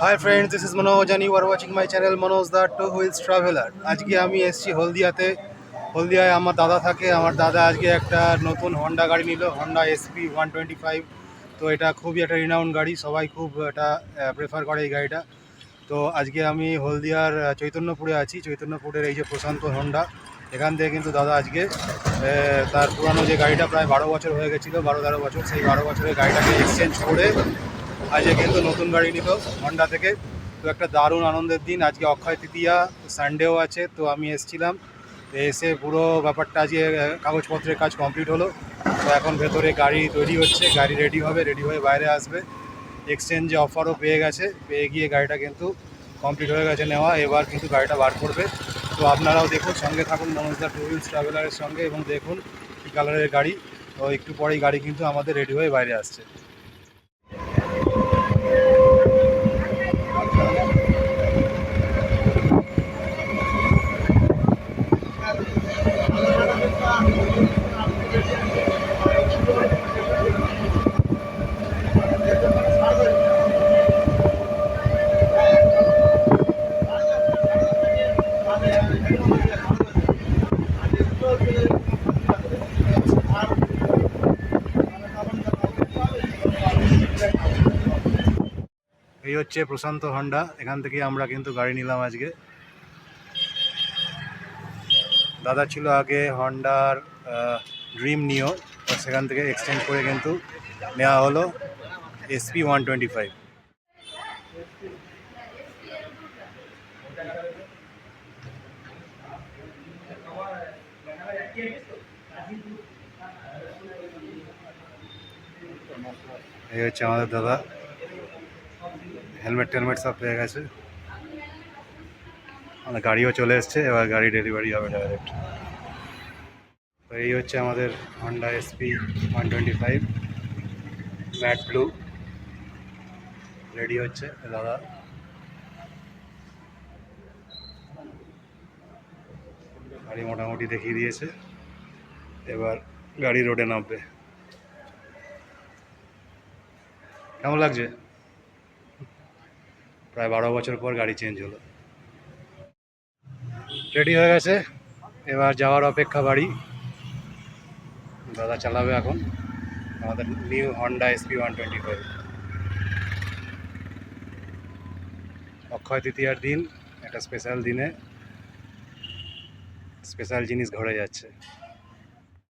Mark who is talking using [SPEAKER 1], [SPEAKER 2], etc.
[SPEAKER 1] Hi friends, this is Manoj and you are watching my channel Manoj the Two Wheels Traveler. আজকে আমি এসেছি হলদিয়াতে। হলদিয়ায় আমার দাদা থাকে। আমার দাদা আজকে একটা নতুন হন্ডা গাড়ি নিল, হন্ডা এসপি 125। তো এটা খুবই একটা রিনাউন্ড গাড়ি, সবাই খুব এটা প্রেফার করে এই গাড়িটা। তো আজকে আমি হলদিয়ার চৈতন্যপুরে আছি। চৈতন্যপুরের এই যে প্রশান্ত হন্ডা, এখান থেকে কিন্তু দাদা আজকে তার পুরানো যে গাড়িটা প্রায় 12 বছর হয়ে গেছিলো, 12-13 বছর, সেই 12 বছরের গাড়িটাকে এক্সচেঞ্জ করে আজকে কিন্তু নতুন গাড়ি নিল হন্ডা থেকে। তো একটা দারুণ আনন্দের দিন, আজকে অক্ষয় তৃতীয়া, সানডেও আছে। তো আমি এসেছিলাম, তো এসে পুরো ব্যাপারটা আজকে কাগজপত্রের কাজ কমপ্লিট হলো। তো এখন ভেতরে গাড়ি তৈরি হচ্ছে, গাড়ি রেডি হবে, রেডি হয়ে বাইরে আসবে। এক্সচেঞ্জে অফারও পেয়ে গেছে, পেয়ে গিয়ে গাড়িটা কিন্তু কমপ্লিট হয়ে গেছে নেওয়া, এবার কিন্তু গাড়িটা বার করবে। তো আপনারাও দেখুন, সঙ্গে থাকুন মনোজ দা টু হুইলস ট্রাভেলারের সঙ্গে এবং দেখুন কী কালারের গাড়ি। তো একটু পরেই গাড়ি কিন্তু আমাদের রেডি হয়ে বাইরে আসছে। এই হচ্ছে প্রশান্ত হন্ডা, এখান থেকে আমরা কিন্তু গাড়ি নিলাম আজকে। দাদা ছিল আগে হন্ডার ড্রিম নিও, সেখান থেকে এক্সচেঞ্জ করে কিন্তু নেওয়া হলো এসপি 125। এই হচ্ছে আমাদের দাদা, হেলমেট টেলমেট সব পেয়ে গেছে, আমাদের গাড়িও চলে এসছে, এবার গাড়ি ডেলিভারি হবে ডাইরেক্ট। তো এই হচ্ছে আমাদের Honda SP 125 matte blue, ready হচ্ছে দাদা। গাড়ি মোটামুটি দেখিয়ে দিয়েছে, এবার গাড়ি রোডে নামবে। কেমন লাগছে? প্রায় 12 বছর পর গাড়ি চেঞ্জ হলো, রেডি হয়ে গেছে, এবার যাওয়ার অপেক্ষা বাড়ি। দাদা চালাবে এখন আমাদের নিউ হন্ডা এসপি 125। অক্ষয় তৃতীয়ার দিন, একটা স্পেশাল দিনে স্পেশাল জিনিস ঘরে যাচ্ছে।